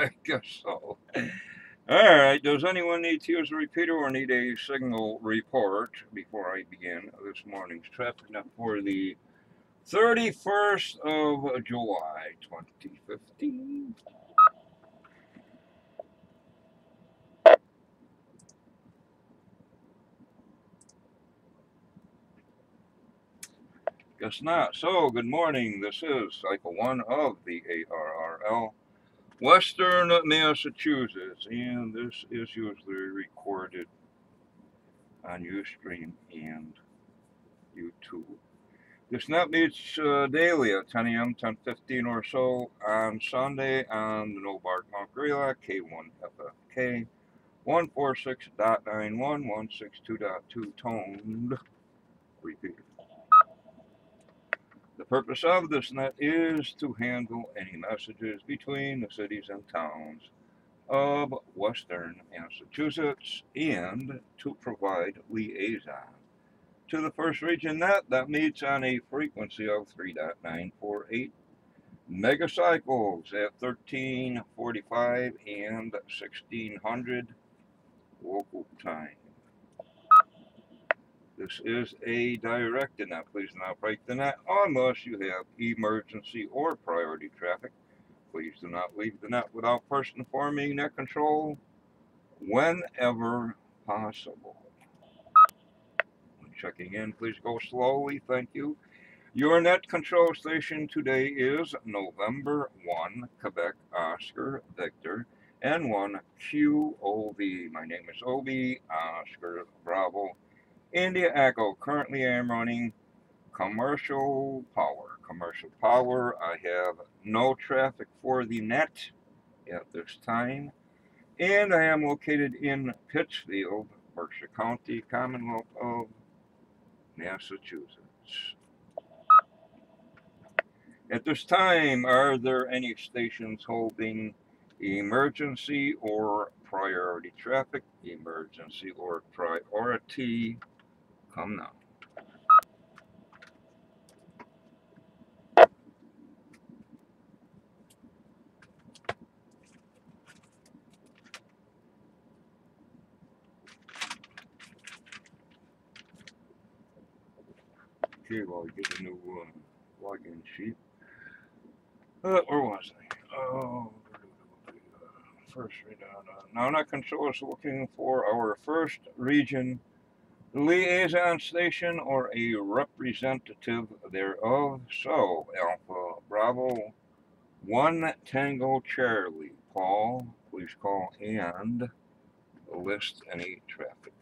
I guess so. Alright, does anyone need to use a repeater or need a signal report before I begin this morning's traffic now for the 31st of July, 2015? Guess not. So, good morning. This is Cycle 1 of the ARRL, Western Massachusetts, and this is usually recorded on Ustream and YouTube. This net meets daily at 10 a.m., 10:15 or so on Sunday on the No Bark Mount Grela K1FFK 146.91, 162.2 toned. Repeater. The purpose of this net is to handle any messages between the cities and towns of Western Massachusetts and to provide liaison to the first region net that meets on a frequency of 3.948 megacycles at 1345 and 1600 local time. This is a directed net. Please do not break the net unless you have emergency or priority traffic. Please do not leave the net without first informing net control whenever possible. When checking in, please go slowly. Thank you. Your net control station today is November 1, Quebec, Oscar, Victor, N1, QOV. My name is Obi, Oscar, Bravo, India, Echo. Currently I am running commercial power. Commercial power, I have no traffic for the net at this time. And I am located in Pittsfield, Berkshire County, Commonwealth of Massachusetts. At this time, are there any stations holding emergency or priority traffic? Emergency or priority, come now. Okay, well, I get a new login sheet. Where was I? Oh, first read out. Now, net control is looking for our first region liaison station or a representative thereof. So, Alpha Bravo 1 Tango Charlie. Paul, please call and list any traffic.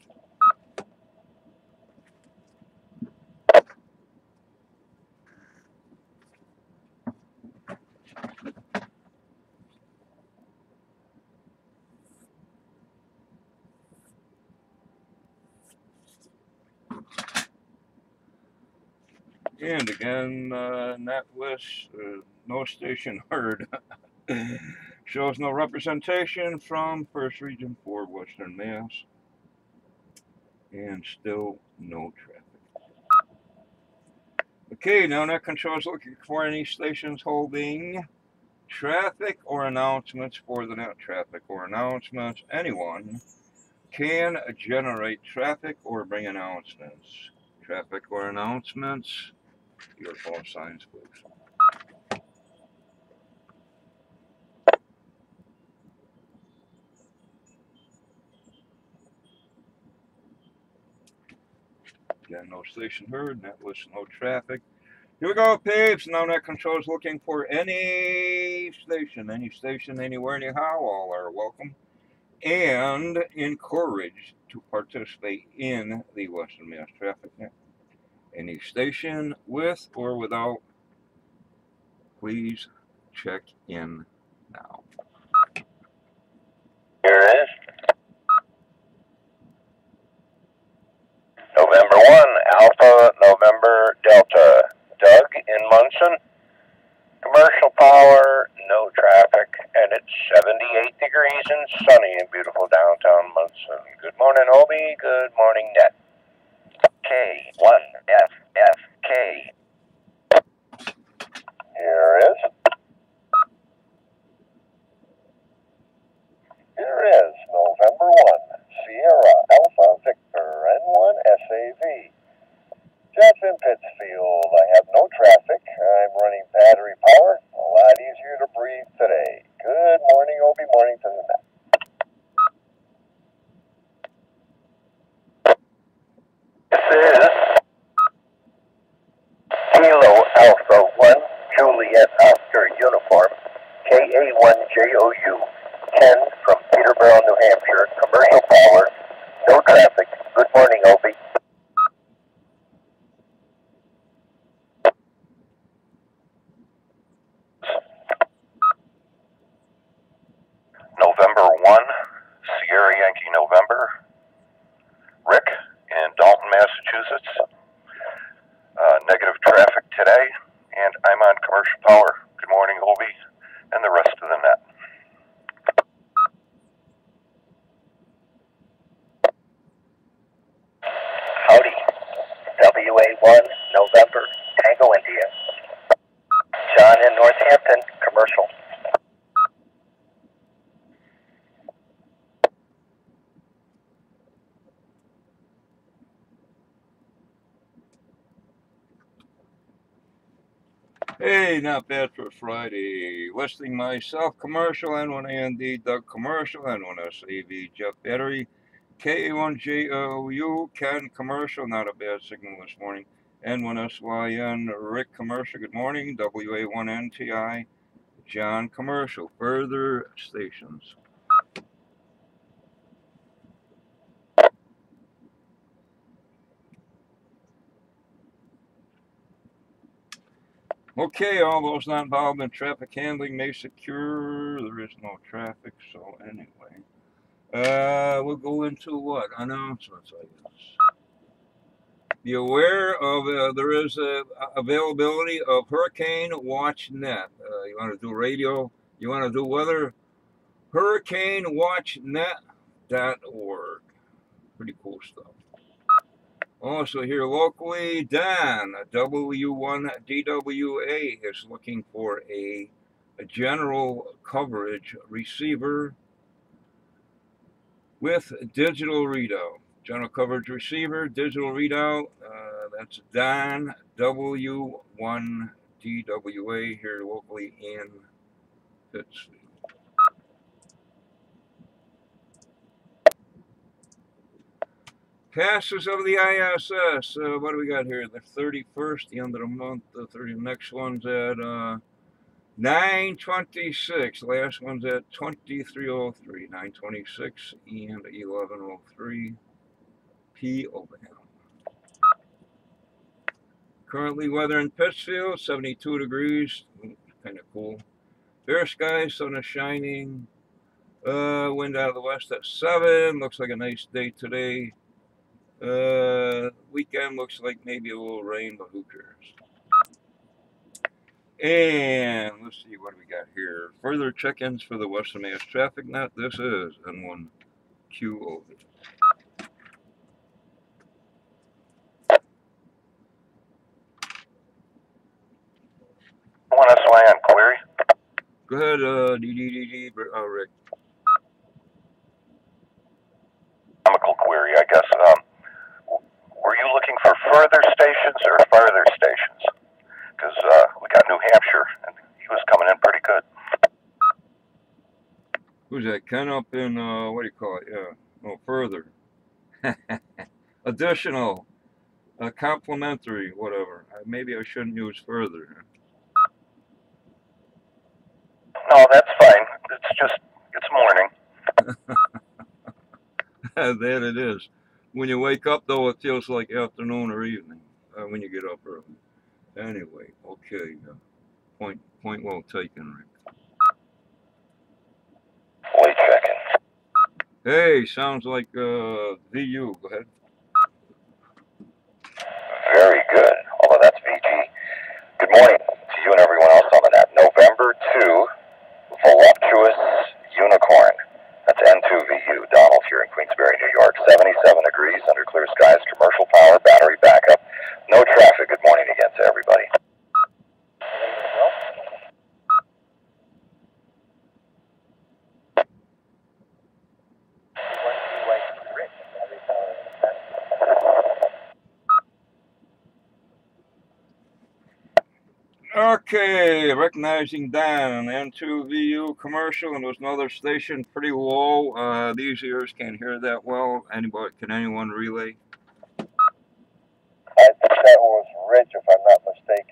And again, net list, no station heard. Shows no representation from first region for Western Mass. And still no traffic. Okay, now net control is looking for any stations holding traffic or announcements for the net. Traffic or announcements. Anyone can generate traffic or bring announcements. Traffic or announcements. Your phone signs, please. Again, no station heard, net list, no traffic. Here we go, peeps. Now net control is looking for any station, anywhere, anyhow. All are welcome and encouraged to participate in the Western Mass Traffic Net. Any station with or without, please check in now. Here it is. November 1, Alpha, November, Delta. Doug in Munson. Commercial power, no traffic, and it's 78 degrees and sunny in beautiful downtown Munson. Good morning, Obi. Good morning, Net. K1FFK. Here it is. Kilo Alpha 1, Juliet Oscar Uniform, KA1JOU, 10 from Peterborough, New Hampshire, commercial power, no traffic. Good morning, Opie. November 1, Sierra Yankee November, Rick in Dalton, Massachusetts. Negative traffic today, and I'm on commercial power. Good morning, Obi, and the rest of the net. Howdy. WA1, November, Tango, India. John in Northampton, commercial. Hey, not bad for Friday. Listing myself commercial, N1AND Doug commercial, N1SAV Jeff battery, K1JOU Ken commercial, not a bad signal this morning. N1SYN Rick commercial, good morning. WA1NTI John commercial. Further stations. Okay, all those not involved in traffic handling may secure. There is no traffic, so anyway. We'll go into what? Announcements, I guess. Be aware of there is availability of Hurricane Watch Net. You want to do radio? You want to do weather? HurricaneWatchNet.org. Pretty cool stuff. Also here locally, Dan, W1DWA is looking for a general coverage receiver with digital readout. General coverage receiver, digital readout. That's Dan, W1DWA here locally in Pittsfield. Passes of the ISS. What do we got here? The 31st, the end of the month. The 30. Next one's at 9:26. Last one's at 23:03. 9:26 and 11:03 p.m. Currently weather in Pittsfield, 72 degrees. Kind of cool. Fair sky, sun is shining. Wind out of the west at 7. Looks like a nice day today. Weekend looks like maybe a little rain, but who cares? And let's see what we got here. Further check-ins for the Western Mass Traffic Net. This is N1QO. Want to swing on query? Go ahead, Rick. Chemical query, I guess. Were you looking for further stations or farther stations? Because we got New Hampshire, and he was coming in pretty good. Who's that? Ken up in, what do you call it? Yeah, no, further. Additional, complimentary, whatever. Maybe I shouldn't use further. No, that's fine. It's morning. That it is. When you wake up, though, it feels like afternoon or evening when you get up early. Anyway, okay. Point well taken, Rick. Wait a second. Hey, sounds like VU. Go ahead. Very good. Although that's VG. Good morning to you and everyone else on the net. November 2, voluptuous unicorn. That's N2VU. Donald here in Queensbury, New York. 77 degrees under clear skies. Commercial power, battery backup. No traffic. Good morning again to everybody. Okay, recognizing Dan, N2VU commercial, and there's another station pretty low. These ears can't hear that well. Can anyone relay? I think that was Rich, if I'm not mistaken.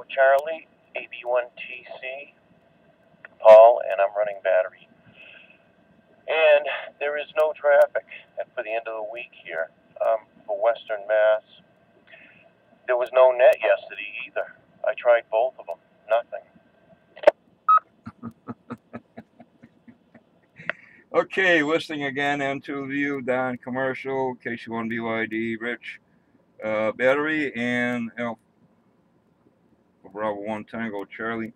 Charlie, AB1TC, Paul, and I'm running battery. And there is no traffic for the end of the week here for Western Mass. There was no net yesterday either. I tried both of them. Nothing. Okay, listing again into view, Don Commercial, KC1 BYD, Rich, Battery, and Alpha Bravo 1 Tango Charlie.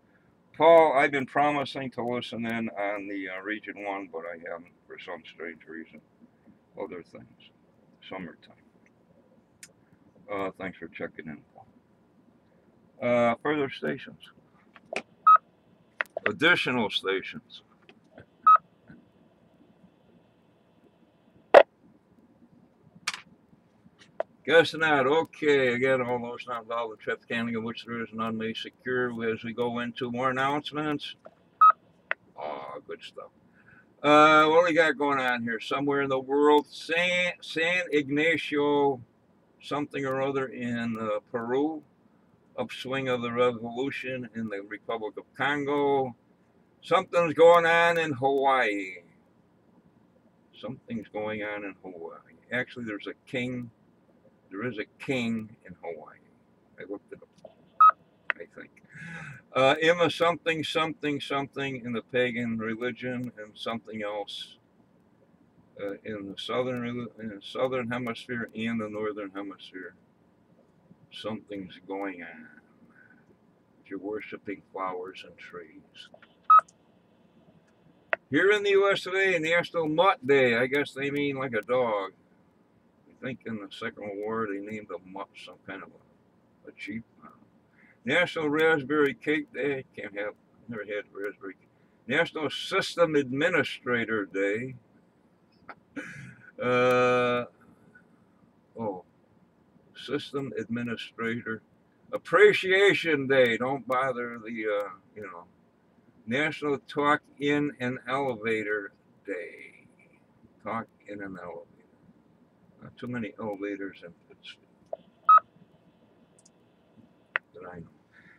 Paul, I've been promising to listen in on the Region 1, but I haven't for some strange reason. Other things. Summertime. Thanks for checking in, Paul. Further stations. Additional stations. Guess not. Okay, again, all those not involved in traffic handling of which there is none may secure as we go into more announcements. Oh, good stuff. What we got going on here? Somewhere in the world, San Ignacio, something or other in Peru, upswing of the revolution in the Republic of Congo. Something's going on in Hawaii. Something's going on in Hawaii. Actually, there's a king. There is a king in Hawaii. I looked it up, I think. Emma something, something, something in the pagan religion and something else in the southern hemisphere and the northern hemisphere. Something's going on. You're worshiping flowers and trees. Here in the U.S. today, National Mutt Day. I guess they mean like a dog. I think in the Second World War they named a mutt some kind of a sheep. National Raspberry Cake Day. Never had raspberry cake. National System Administrator Day. System Administrator Appreciation Day. Don't bother the, National Talk in an Elevator Day. Talk in an elevator. Not too many elevators in Pittsfield that I know.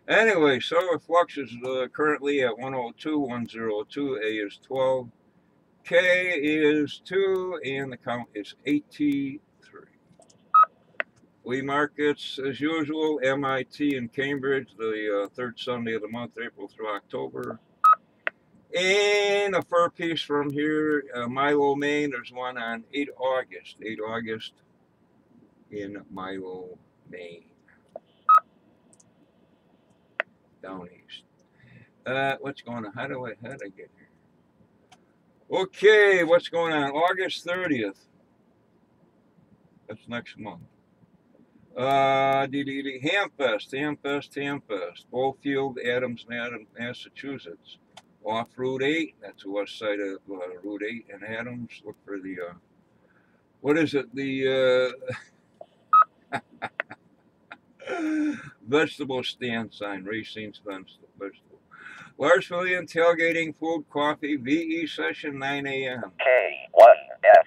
Anyway, solar flux is currently at 102, 102. A is 12. K is 2, and the count is 83. Flea markets, as usual, MIT and Cambridge, the third Sunday of the month, April through October. And a fur piece from here, Milo, Maine. There's one on 8 August. 8 August in Milo, Maine. Down east. What's going on? How did I get here? Okay, what's going on? August 30th. That's next month. Hamfest. Bowfield, Adams, Massachusetts. Off Route 8. That's the west side of Route 8 and Adams. Look for the, what is it? The vegetable stand sign. Racine's vegetable. Large Pavilion, tailgating, food, coffee, VE session, 9 a.m.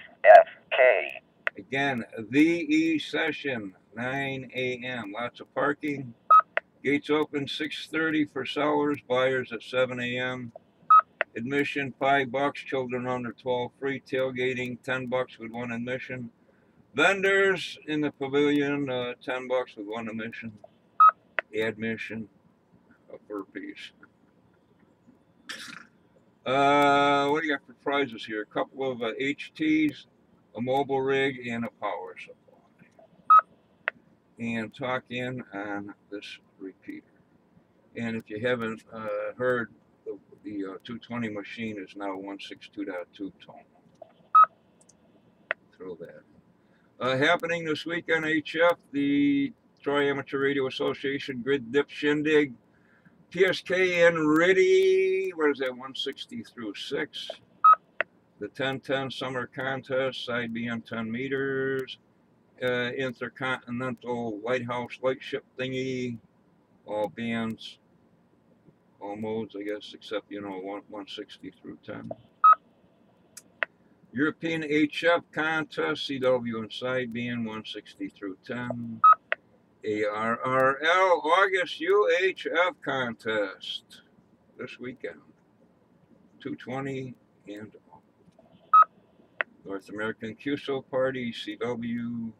K1FFK. Again, VE session, 9 a.m. Lots of parking. Gates open 6:30 for sellers, buyers at 7 a.m. Admission $5, children under 12 free. Tailgating $10 with one admission. Vendors in the pavilion $10 with one admission. Admission, a fur piece. What do you got for prizes here? A couple of HTs, a mobile rig, and a power supply. And talk in on this repeater. And if you haven't heard, the 220 machine is now 162.2 tone. Throw that. Happening this week on HF, the Troy Amateur Radio Association Grid Dip Shindig. PSK and Riddy, what is that, 160 through 6. The 1010 Summer Contest, side BM 10 meters. Intercontinental Lighthouse Lightship thingy. All bands, all modes, I guess, except, 160 through 10. European HF Contest, CW and side band, 160 through 10. ARRL August UHF contest this weekend. 220 and North American QSO Party, CW.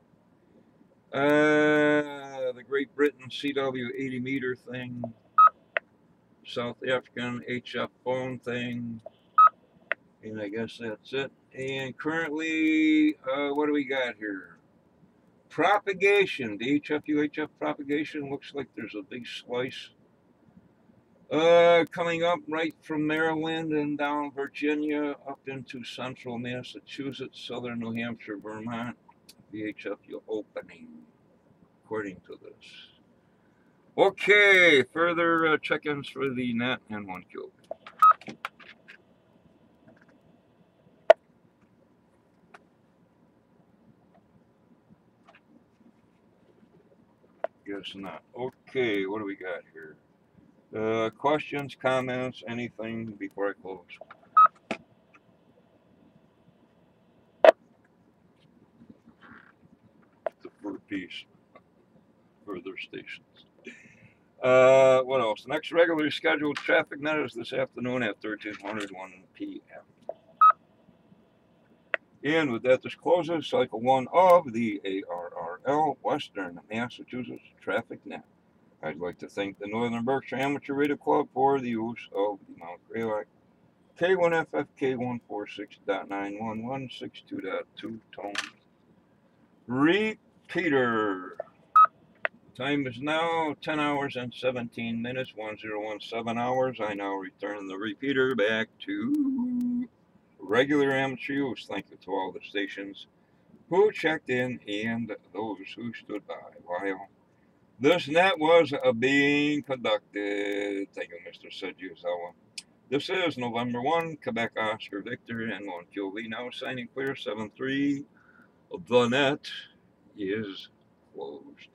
The Great Britain CW 80 meter thing. South African HF phone thing. And I guess that's it. And currently, what do we got here? Propagation. The HF UHF propagation looks like there's a big slice coming up right from Maryland and down Virginia up into central Massachusetts, southern New Hampshire, Vermont. VHF opening, according to this. Okay, further check-ins for the net and 1Q. Guess not. Okay, what do we got here? Questions, comments, anything before I close? The third piece. Further stations. What else? The next regularly scheduled traffic net is this afternoon at 13:01 p.m. And with that, this closes cycle 1 of the ARRL Western Massachusetts Traffic Net. I'd like to thank the Northern Berkshire Amateur Radio Club for the use of the Mount Greylock K1FF K146.91162.2 tone repeater. Time is now 10 hours and 17 minutes, 1017 hours. I now return the repeater back to regular amateur use. Thank you to all the stations who checked in and those who stood by while this net was being conducted. Thank you, Mr. Sejuzawa. This is November 1, Quebec Oscar Victor, and 1QV now signing clear 7-3. The net is closed.